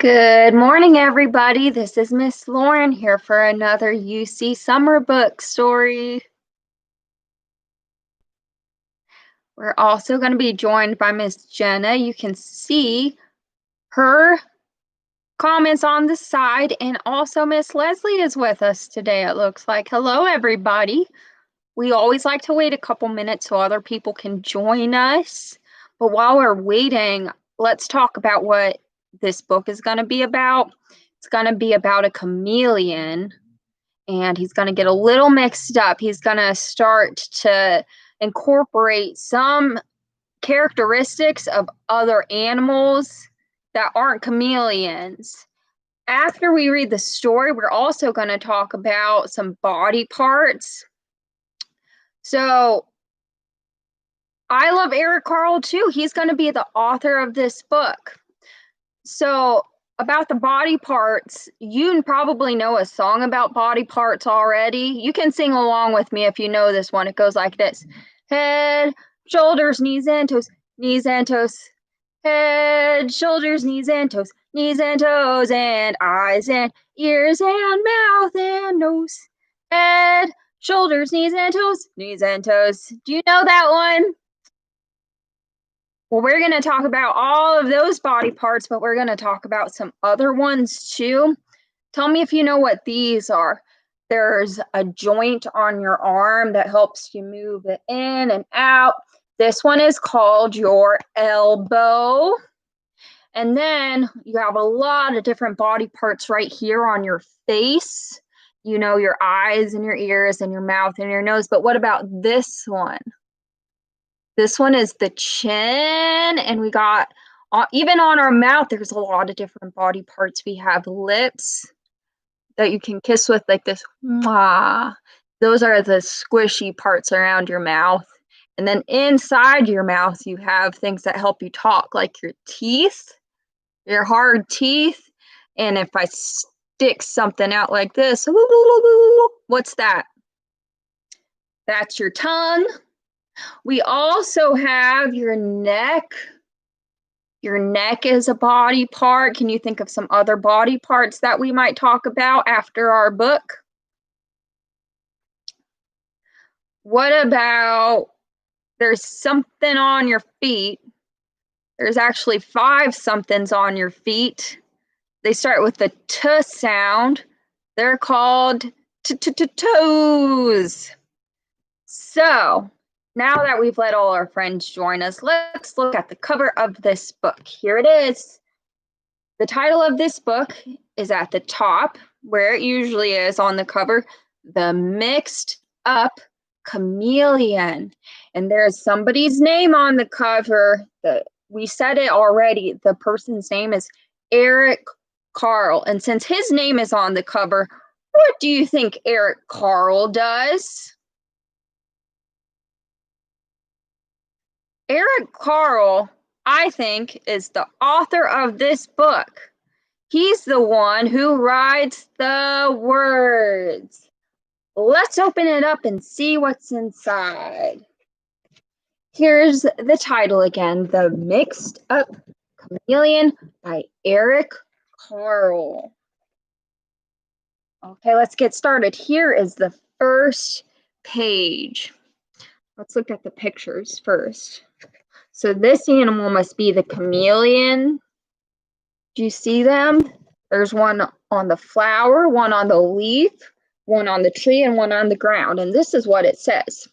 Good morning, everybody. This is Miss Lauren here for another UC Summer Book story. We're also going to be joined by Miss Jenna. You can see her comments on the side, and also Miss Leslie is with us today, it looks like. Hello, everybody. We always like to wait a couple minutes so other people can join us. But while we're waiting, let's talk about what this book is going to be about. It's going to be about a chameleon, and he's going to get a little mixed up. He's going to start to incorporate some characteristics of other animals that aren't chameleons. After we read the story, we're also going to talk about some body parts. So I love Eric Carle too. He's going to be the author of this book. So about the body parts, you probably know a song about body parts already. You can sing along with me if you know this one. It goes like this: head, shoulders, knees and toes, knees and toes. Head, shoulders, knees and toes, and eyes and ears and mouth and nose. Head, shoulders, knees and toes, knees and toes. Do you know that one? Well, we're going to talk about all of those body parts, but we're going to talk about some other ones too. Tell me if you know what these are. There's a joint on your arm that helps you move it in and out. This one is called your elbow. And then you have a lot of different body parts right here on your face. You know, your eyes and your ears and your mouth and your nose. But what about this one? This one is the chin, and we got, even on our mouth, there's a lot of different body parts. We have lips that you can kiss with like this. Mwah. Those are the squishy parts around your mouth. And then inside your mouth, you have things that help you talk, like your teeth, your hard teeth. And if I stick something out like this, what's that? That's your tongue. We also have your neck. Your neck is a body part. Can you think of some other body parts that we might talk about after our book? What about, there's something on your feet. There's actually 5 somethings on your feet. They start with the T sound. They're called toes. So, now that we've let all our friends join us, let's look at the cover of this book. Here it is. The title of this book is at the top, where it usually is on the cover, The Mixed Up Chameleon. And there's somebody's name on the cover. We said it already. The person's name is Eric Carle. And since his name is on the cover, what do you think Eric Carle does? Eric Carle, I think, is the author of this book. He's the one who writes the words. Let's open it up and see what's inside. Here's the title again, The Mixed Up Chameleon by Eric Carle. Okay, let's get started. Here is the first page. Let's look at the pictures first. So this animal must be the chameleon. Do you see them? There's one on the flower, one on the leaf, one on the tree, and one on the ground. And this is what it says.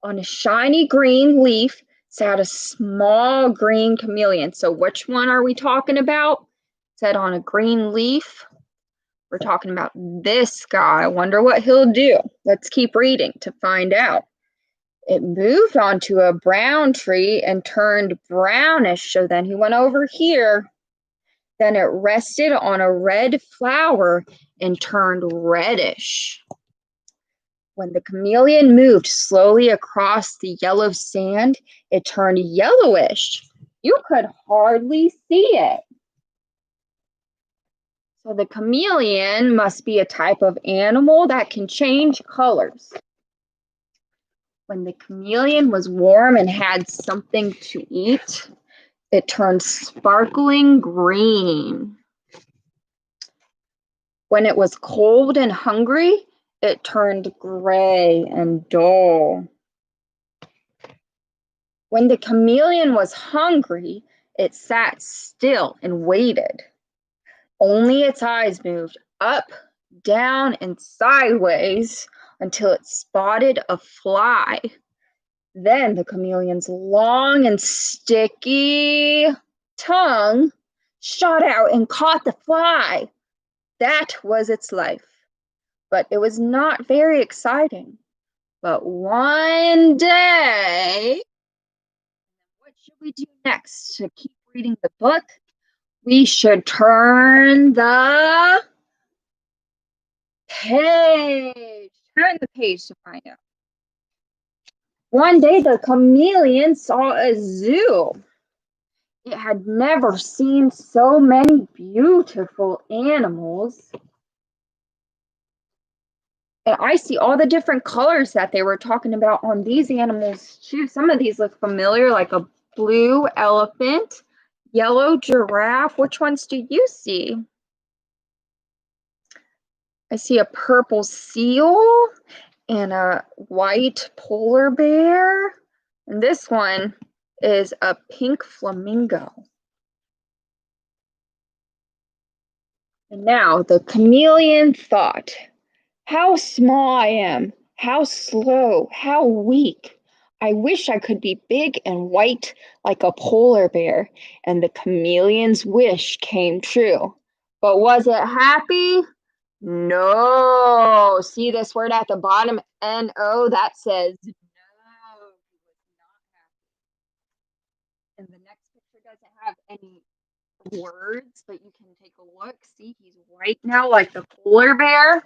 On a shiny green leaf sat a small green chameleon. So which one are we talking about? It said on a green leaf. We're talking about this guy. I wonder what he'll do. Let's keep reading to find out. It moved onto a brown tree and turned brownish. So then he went over here. Then it rested on a red flower and turned reddish. When the chameleon moved slowly across the yellow sand, it turned yellowish. You could hardly see it. So the chameleon must be a type of animal that can change colors. When the chameleon was warm and had something to eat, it turned sparkling green. When it was cold and hungry, it turned gray and dull. When the chameleon was hungry, it sat still and waited. Only its eyes moved up, down, and sideways until it spotted a fly. Then the chameleon's long and sticky tongue shot out and caught the fly. That was its life. But it was not very exciting. But one day, what should we do next to keep reading the book? We should turn the page. Turn the page to find out. One day, the chameleon saw a zoo. It had never seen so many beautiful animals. And I see all the different colors that they were talking about on these animals too. Some of these look familiar, like a blue elephant, yellow giraffe. Which ones do you see? I see a purple seal and a white polar bear. And this one is a pink flamingo. And now the chameleon thought, how small I am, how slow, how weak. I wish I could be big and white like a polar bear. And the chameleon's wish came true. But was it happy? No. See this word at the bottom, N-O, that says no. He was not happy. And the next picture doesn't have any words, but you can take a look. See, he's white now like the polar bear.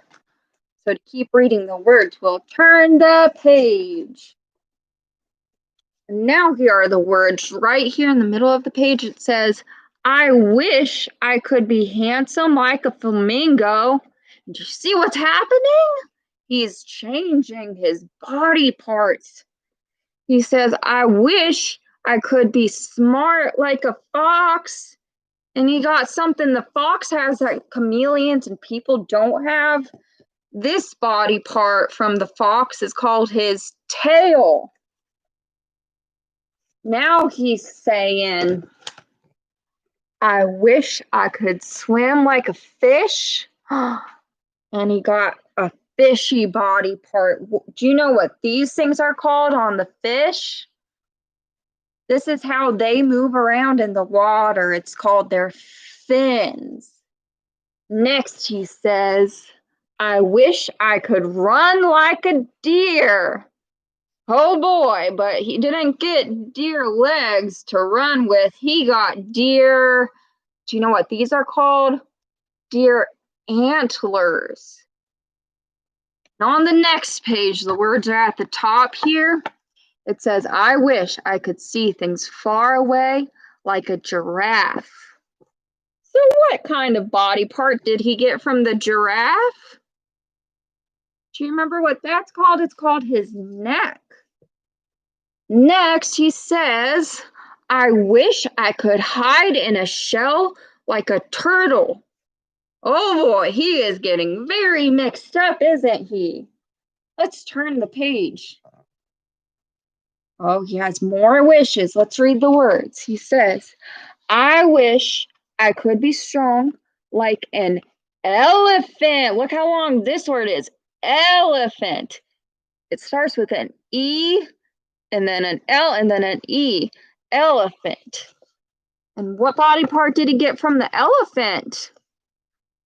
So to keep reading the words, we'll turn the page. And now here are the words right here in the middle of the page. It says, I wish I could be handsome like a flamingo. Do you see what's happening? He's changing his body parts. He says, I wish I could be smart like a fox. And he got something the fox has that chameleons and people don't have. This body part from the fox is called his tail. Now he's saying, I wish I could swim like a fish. And he got a fishy body part. Do you know what these things are called on the fish? This is how they move around in the water. It's called their fins. Next, he says, I wish I could run like a deer. Oh boy, but he didn't get deer legs to run with. He got deer. Do you know what these are called? Deer antlers. And on the next page, the words are at the top here. It says, I wish I could see things far away like a giraffe. So what kind of body part did he get from the giraffe? Do you remember what that's called? It's called his neck. Next, he says, I wish I could hide in a shell like a turtle. Oh boy, he is getting very mixed up, isn't he? Let's turn the page. Oh, he has more wishes. Let's read the words. He says, I wish I could be strong like an elephant. Look how long this word is. Elephant. It starts with an E and then an L and then an E. Elephant. And what body part did he get from the elephant?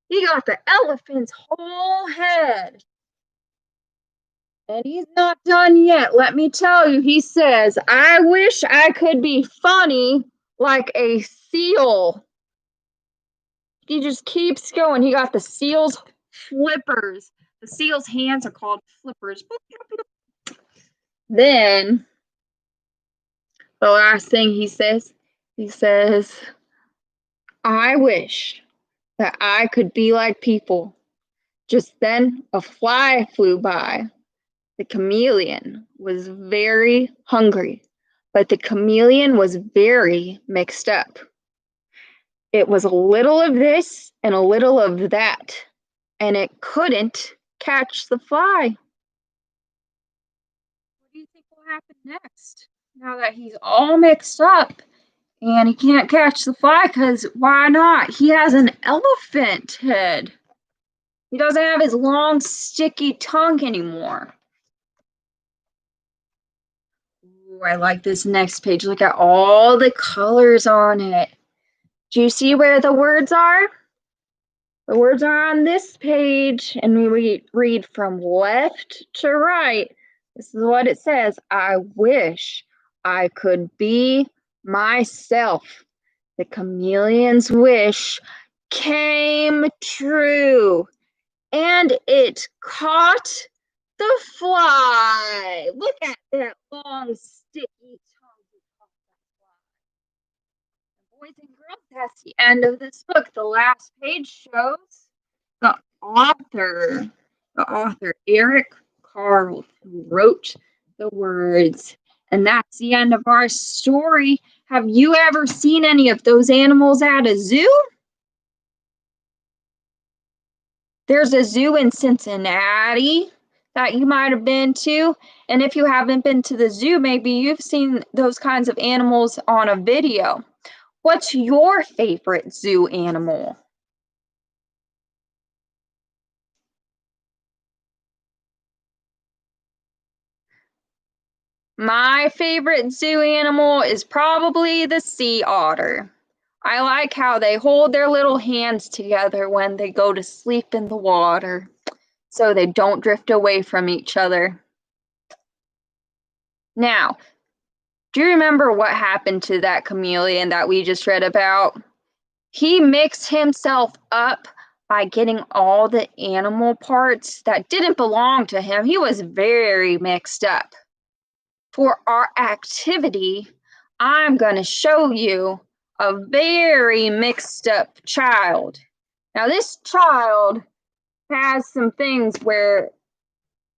He got the elephant's whole head. And he's not done yet. Let me tell you, he says, I wish I could be funny like a seal. He just keeps going. He got the seal's flippers. The seal's hands are called flippers. Then, the last thing he says, I wish that I could be like people. Just then, a fly flew by. The chameleon was very hungry, but the chameleon was very mixed up. It was a little of this and a little of that. and it couldn't catch the fly. What do you think will happen next? Now that he's all mixed up and he can't catch the fly, because why not? He has an elephant head. He doesn't have his long, sticky tongue anymore. Ooh, I like this next page. Look at all the colors on it. Do you see where the words are? The words are on this page, and we read from left to right. This is what it says. I wish I could be myself. The chameleon's wish came true, and it caught the fly. Look at that long, sticky tongue. Boys and girls, that's the end of this book. The last page shows the author, Eric Carle, who wrote the words. And that's the end of our story. Have you ever seen any of those animals at a zoo? There's a zoo in Cincinnati that you might have been to. And if you haven't been to the zoo, maybe you've seen those kinds of animals on a video. What's your favorite zoo animal? My favorite zoo animal is probably the sea otter. I like how they hold their little hands together when they go to sleep in the water so they don't drift away from each other. Now, do you remember what happened to that chameleon that we just read about? He mixed himself up by getting all the animal parts that didn't belong to him. He was very mixed up. For our activity, I'm going to show you a very mixed up child. Now, this child has some things where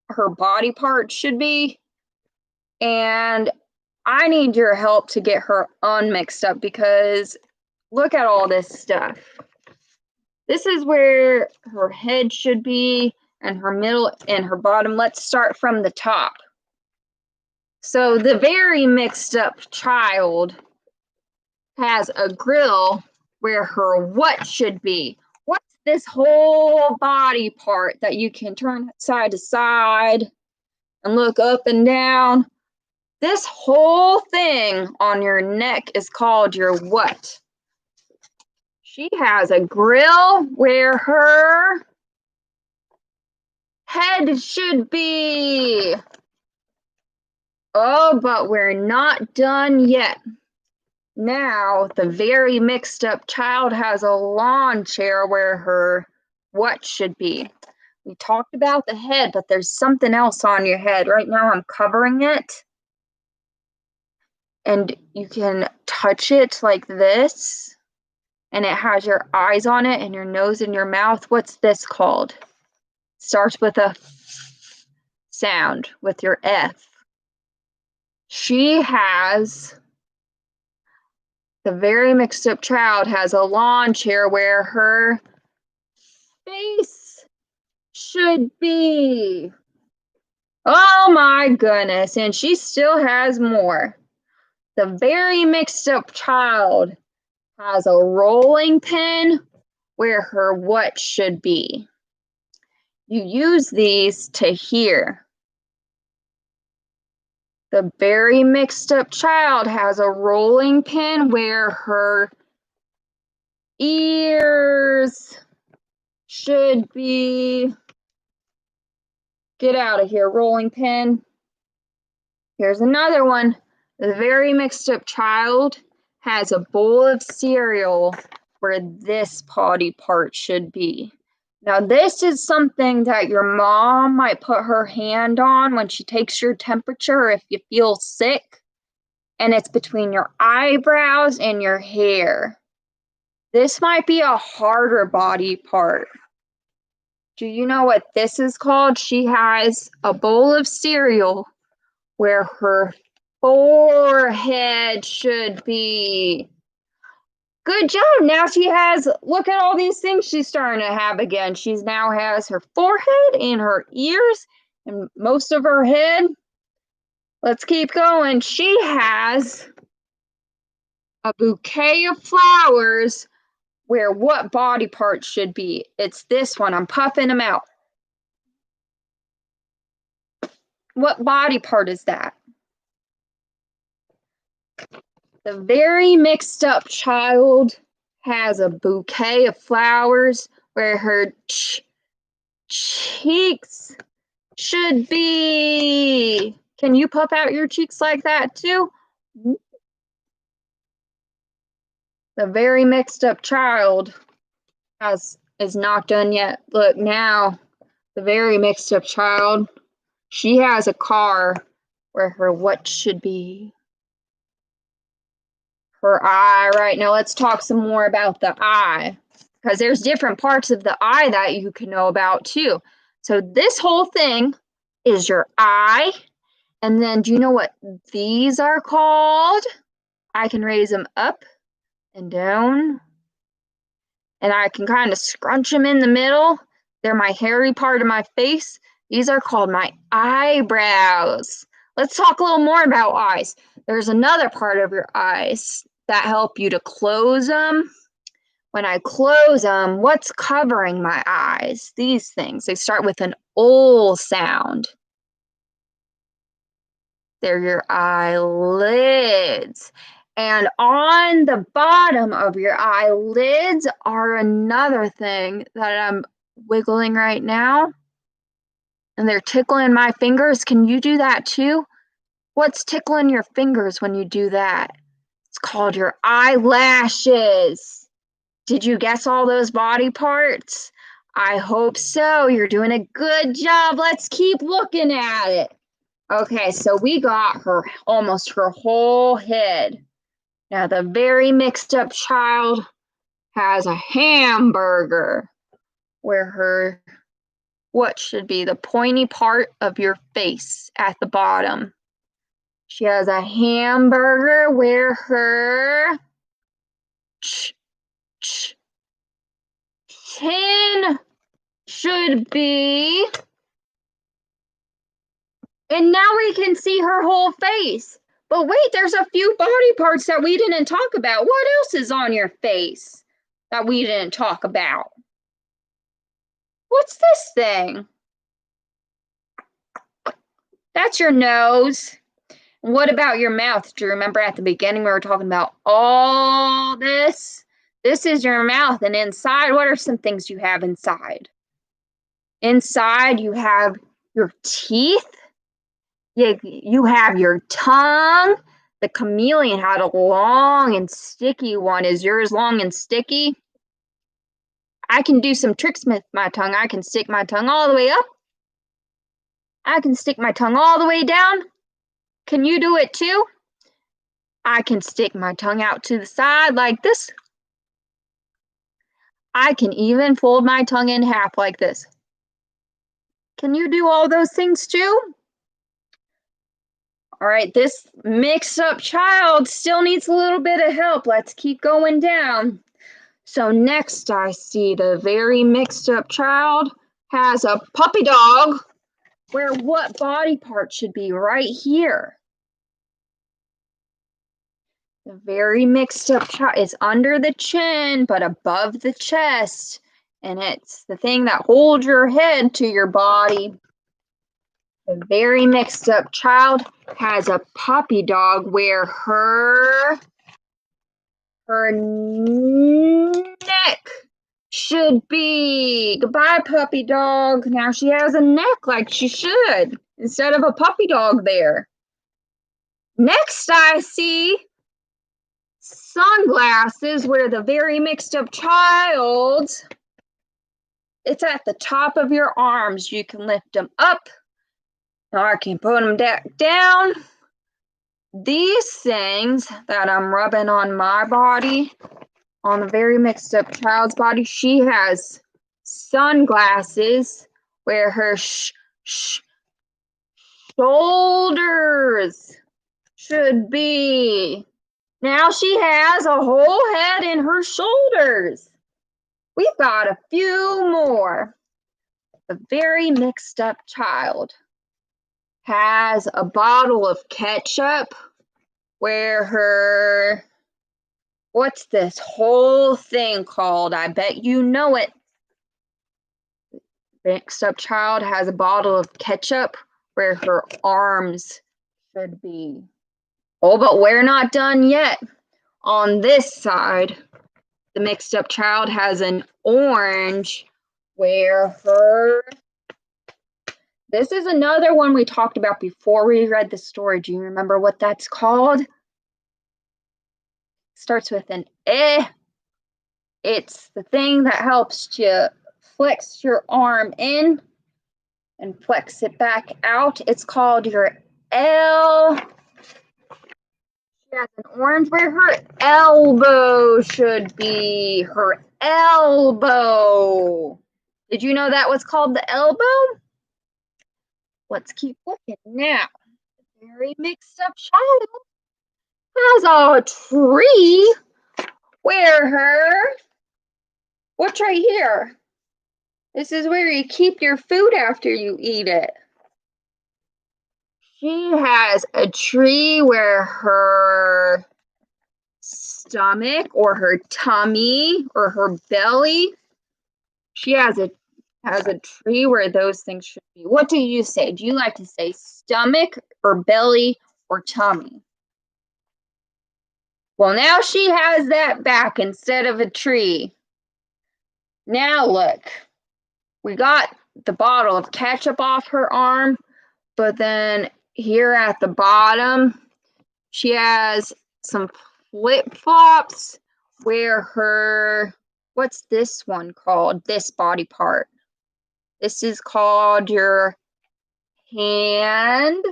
her body parts should be, and I need your help to get her unmixed up because look at all this stuff. This is where her head should be, and her middle and her bottom. Let's start from the top. So the very mixed up child has a grill where her what should be. What's this whole body part that you can turn side to side and look up and down? This whole thing on your neck is called your what? She has a grill where her head should be. Oh, but we're not done yet. Now, the very mixed up child has a lawn chair where her what should be. We talked about the head, but there's something else on your head. Right now, I'm covering it. And you can touch it like this. And it has your eyes on it and your nose and your mouth. What's this called? Starts with a sound, with your F. She has, the very mixed up child has a lawn chair where her face should be. Oh my goodness, and she still has more. The very mixed up child has a rolling pin where her what should be. You use these to hear. The very mixed up child has a rolling pin where her ears should be. Get out of here, rolling pin. Here's another one. The very mixed up child has a bowl of cereal where this body part should be. Now, this is something that your mom might put her hand on when she takes your temperature if you feel sick, and it's between your eyebrows and your hair. This might be a harder body part. Do you know what this is called? She has a bowl of cereal where her forehead should be. Good job. Now she has, look at all these things she's starting to have again. She now has her forehead and her ears and most of her head. Let's keep going. She has a bouquet of flowers where what body part should be? It's this one. I'm puffing them out. What body part is that? The very mixed up child has a bouquet of flowers where her cheeks should be. Can you puff out your cheeks like that too? The very mixed up child is not done yet. Look now, the very mixed up child, she has a car where her what should be? Her eye. Right, now let's talk some more about the eye, because there's different parts of the eye that you can know about too. So this whole thing is your eye. And then do you know what these are called? I can raise them up and down. And I can kind of scrunch them in the middle. They're my hairy part of my face. These are called my eyebrows. Let's talk a little more about eyes. There's another part of your eyes that help you to close them. When I close them, what's covering my eyes? These things. They start with an O sound. They're your eyelids. And on the bottom of your eyelids are another thing that I'm wiggling right now. And they're tickling my fingers. Can you do that too? What's tickling your fingers when you do that? It's called your eyelashes. Did you guess all those body parts? I hope so. You're doing a good job. Let's keep looking at it. Okay, so we got her almost her whole head. Now the very mixed up child has a hamburger where her what should be the pointy part of your face at the bottom. She has a hamburger where her chin should be. And now we can see her whole face. But wait, there's a few body parts that we didn't talk about. What else is on your face that we didn't talk about? What's this thing? That's your nose. What about your mouth? Do you remember at the beginning we were talking about all this? This is your mouth. And inside, what are some things you have inside? Inside, you have your teeth. You have your tongue. The chameleon had a long and sticky one. Is yours long and sticky? I can do some tricks with my tongue. I can stick my tongue all the way up. I can stick my tongue all the way down. Can you do it too? I can stick my tongue out to the side like this. I can even fold my tongue in half like this. Can you do all those things too? All right, this mixed up child still needs a little bit of help. Let's keep going down. So next I see the very mixed up child has a puppy dog where what body part should be right here? The very mixed up child is under the chin but above the chest, and it's the thing that holds your head to your body. The very mixed up child has a puppy dog where her neck should be. Goodbye, puppy dog. Now she has a neck like she should instead of a puppy dog there. Next, I see sunglasses where the very mixed up child, it's at the top of your arms. You can lift them up. Or I can put them down. These things that I'm rubbing on my body, on the very mixed up child's body, she has sunglasses where her shoulders should be. Now she has a whole head and her shoulders. We've got a few more. A very mixed up child has a bottle of ketchup where her, what's this whole thing called? I bet you know it. Mixed up child has a bottle of ketchup where her arms should be. Oh, but we're not done yet. On this side, the mixed up child has an orange where her, this is another one we talked about before we read the story. Do you remember what that's called? Starts with an eh. It's the thing that helps you flex your arm in and flex it back out. It's called your L. She has an orange where her elbow should be. Her elbow. Did you know that was called the elbow? Let's keep looking now. The very mixed up child has a tree where her, what's right here? This is where you keep your food after you eat it. She has a tree where her stomach or her tummy or her belly, she has a tree where those things should be. What do you say? Do you like to say stomach or belly or tummy? Well, now she has that back instead of a tree. Now look, we got the bottle of ketchup off her arm, but then here at the bottom, she has some flip-flops where her, what's this one called? This body part. This is called your hand.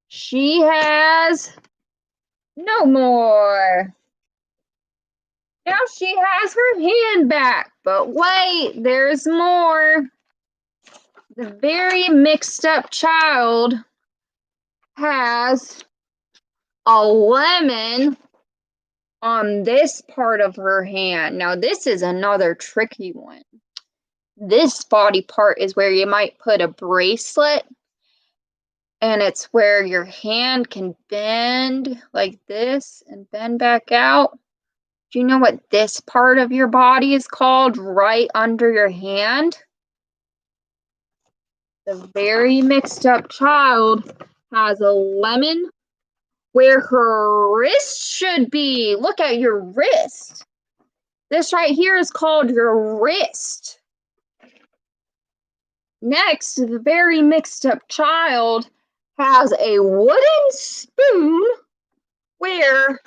She has no more. Now she has her hand back, but wait, there's more. The very mixed up child has a lemon on this part of her hand. Now, this is another tricky one. This body part is where you might put a bracelet, and it's where your hand can bend like this and bend back out. Do you know what this part of your body is called right under your hand? The very mixed up child has a lemon where her wrist should be. Look at your wrist. This right here is called your wrist. Next, the very mixed up child has a wooden spoon where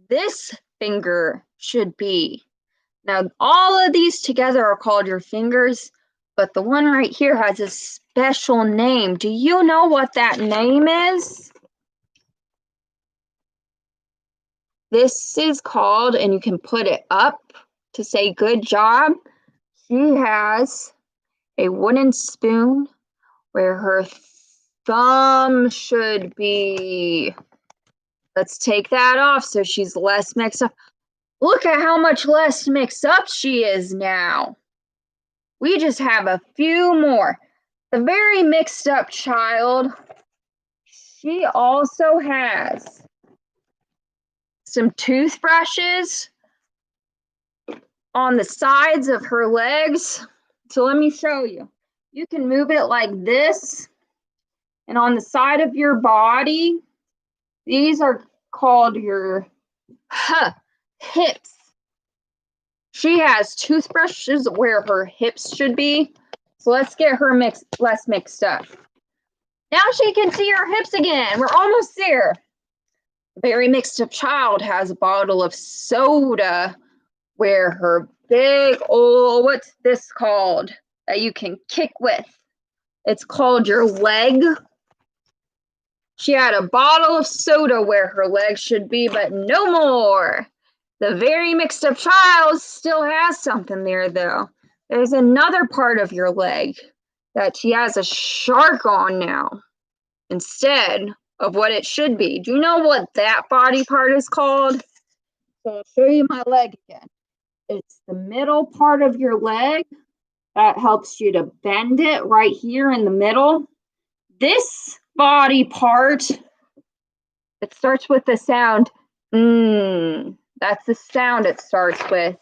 this finger should be. Now, all of these together are called your fingers, but the one right here has a special name. Do you know what that name is? This is called, and you can put it up to say good job. She has a wooden spoon where her thumb should be. Let's take that off so she's less mixed up. Look at how much less mixed up she is now. We just have a few more. The very mixed up child, she also has some toothbrushes on the sides of her legs. So let me show you. You can move it like this, and on the side of your body, these are called your hips. She has toothbrushes where her hips should be. So let's get her less mixed up. Now she can see her hips again. We're almost there. The very mixed up child has a bottle of soda where her big old, what's this called that you can kick with? It's called your leg. She had a bottle of soda where her leg should be, but no more. The very mixed up child still has something there, though. There's another part of your leg that she has a shark on now. Instead, of what it should be. Do you know what that body part is called? So I'll show you my leg again. It's the middle part of your leg that helps you to bend it right here in the middle. This body part, it starts with the sound that's the sound it starts with.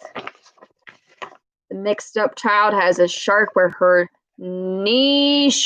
The mixed up child has a shark where her knee